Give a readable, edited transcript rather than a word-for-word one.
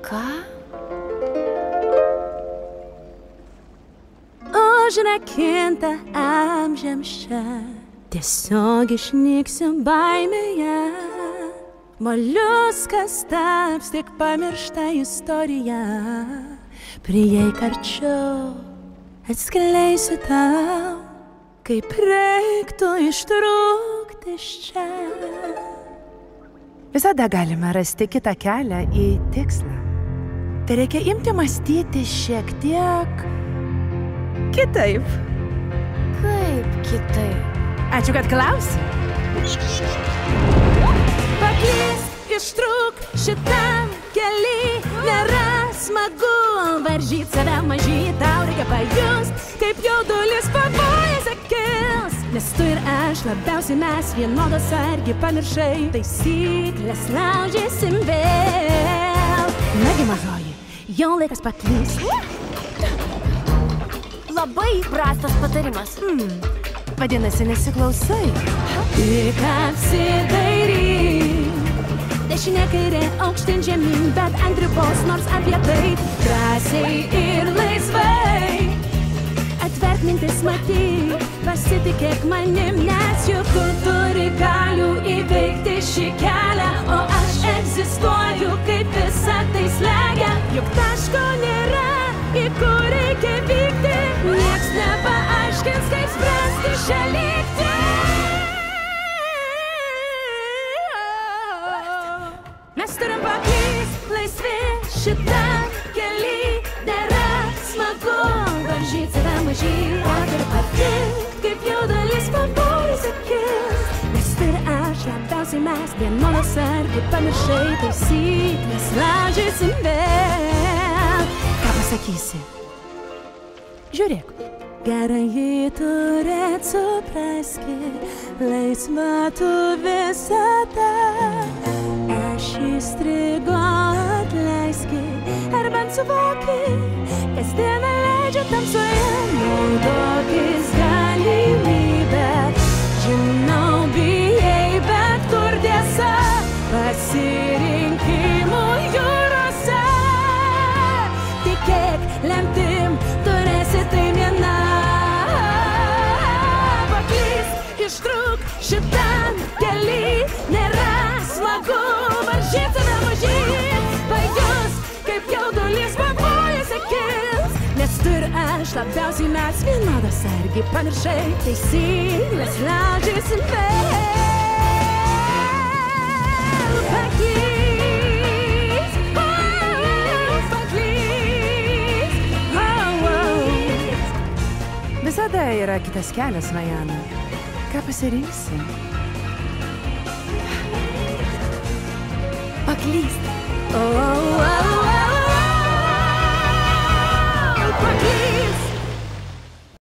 Ką? Užrakinta amžiams čia, tiesiog išnyksiu baimėje. Moliuskas taps tik pamiršta istorija. Prieik arčiau, atskleisiu tau, kaip reiktų ištrūkti iš čia. Visada galime rasti kitą kelią į tikslą. Tai reikia imti mąstyti šiek tiek kitaip. Kaip kitaip? Ačiū, kad klausi. Paklysk, ištrūk šitam kely, nėra smagu varžyt save mažyt, tau reikia pajust, kaip jaudulis pavojus akils. Nes tu ir aš, labiausiai mes vienodos argi pamiršai, taisyklės laužysim vėl. Nagi mažoji, jau laikas paklyst. Labai prastas patarimas. Vadinasi, nesiklausai. Tik apsidairyk. Dešinė kairė, aukštyn žemyn, bet ant ribos nors apie tai. Drąsiai ir laisvai atverk mintis, matyk, pasitikėk manim, nes juk tu turi galių įveikti šį kelią, o aš egzistuoju, kaip visa tai slegia. Juk taško nėra, į kur reikia vykti, nieks nepaaiškins, kaip spręsti šią lygtį. Mes turim paklyst, laisvi šitam kely, nėra smagu varžyt save mažyt, o turi patikt, kaip jaudulys pavojus akils. Nes tu ir aš, labiausiai mes vienodos argi pamiršai, taisyklės laužysim vėl. Ką pasakysi? Žiūrėk. Gerai turėt supraski, laisva tu visada. Aš įstrigo atleiski, ar bent suvoki, kasdieną leidžia tamsoje, naudokis galimybę. Žinau, bijai, bet kur tiesa, pasirinkimų jūrose. Tikėk, lemtim, turėsi tai viena. Paklysk, ištrūk šitam kely, nėra smagu varžyt save mažyt, pajus, kaip jaudulys pavojus akils. Nes tu ir aš, labiausiai mes vienodos argi pamiršai, taisyklės laužysim vėl. Visada yra kitas kelias, Majana. Ką pasirinksi? Paklyst.